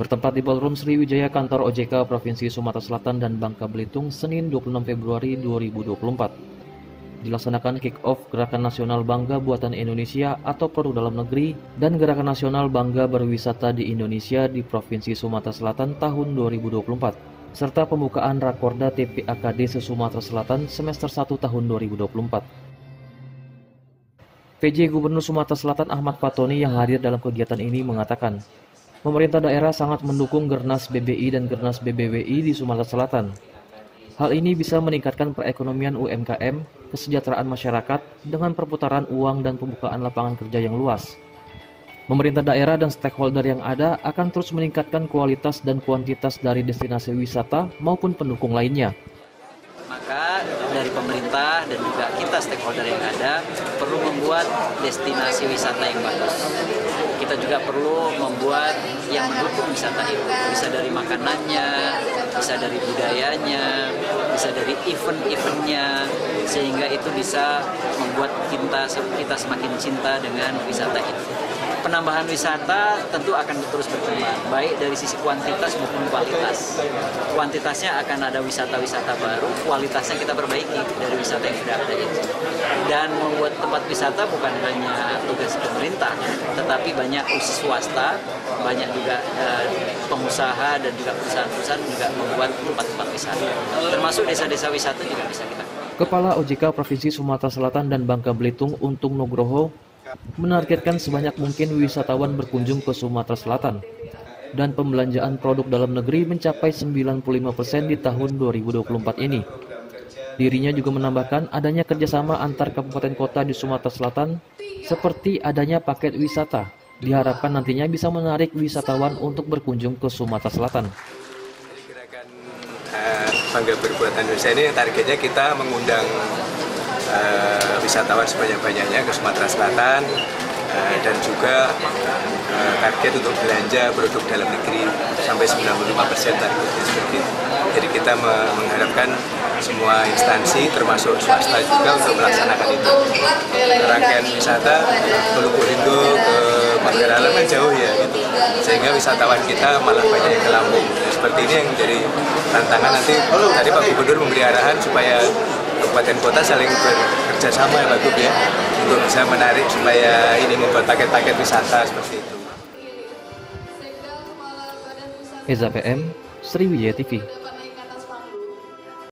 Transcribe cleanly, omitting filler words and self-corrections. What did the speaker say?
bertempat di Ballroom Sriwijaya kantor OJK Provinsi Sumatera Selatan dan Bangka Belitung Senin 26 Februari 2024. Dilaksanakan kick-off Gerakan Nasional Bangga Buatan Indonesia atau Produk Dalam Negeri dan Gerakan Nasional Bangga Berwisata di Indonesia di Provinsi Sumatera Selatan tahun 2024, serta pembukaan Rakorda TPAKD se-Sumatera Selatan semester 1 tahun 2024. PJ Gubernur Sumatera Selatan Ahmad Fatoni yang hadir dalam kegiatan ini mengatakan, pemerintah daerah sangat mendukung Gernas BBI dan Gernas BBWI di Sumatera Selatan. Hal ini bisa meningkatkan perekonomian UMKM, kesejahteraan masyarakat dengan perputaran uang dan pembukaan lapangan kerja yang luas. Pemerintah daerah dan stakeholder yang ada akan terus meningkatkan kualitas dan kuantitas dari destinasi wisata maupun pendukung lainnya. Maka dari pemerintah dan juga kita stakeholder yang ada perlu membuat destinasi wisata yang bagus. Kita juga perlu membuat yang mendukung wisata itu. Bisa dari makanannya, bisa dari budayanya, bisa dari event-eventnya, sehingga itu bisa membuat kita semakin cinta dengan wisata itu. Penambahan wisata tentu akan terus berkembang, baik dari sisi kuantitas maupun kualitas. Kuantitasnya akan ada wisata-wisata baru, kualitasnya kita perbaiki dari wisata yang sudah ada itu. Dan membuat tempat wisata bukan hanya tugas pemerintah, tetapi banyak swasta, banyak juga pengusaha dan juga perusahaan-perusahaan juga membuat tempat-tempat wisata. Termasuk desa-desa wisata juga bisa kita. Kepala OJK Provinsi Sumatera Selatan dan Bangka Belitung Untung Nugroho menargetkan sebanyak mungkin wisatawan berkunjung ke Sumatera Selatan dan pembelanjaan produk dalam negeri mencapai 95% di tahun 2024 ini. Dirinya juga menambahkan adanya kerjasama antar kabupaten kota di Sumatera Selatan seperti adanya paket wisata. Diharapkan nantinya bisa menarik wisatawan untuk berkunjung ke Sumatera Selatan. Gerakan Bangga Berbuatan Indonesia ini targetnya kita mengundang wisatawan sebanyak-banyaknya ke Sumatera Selatan dan juga target untuk belanja produk dalam negeri sampai 95% targetnya seperti itu. Jadi kita mengharapkan semua instansi termasuk swasta juga untuk melaksanakan itu. Rangkaian wisata Bulukuhindo ke Manggaralam kan jauh ya gitu. Sehingga wisatawan kita malah banyak yang ke Lampung. Seperti ini yang menjadi tantangan nanti. Tadi Pak Gubernur memberi arahan supaya kabupaten kota saling bekerja sama ya Pak Gub ya, untuk bisa menarik supaya ini membuat paket-paket wisata seperti itu. Eza PM, Sriwijaya TV.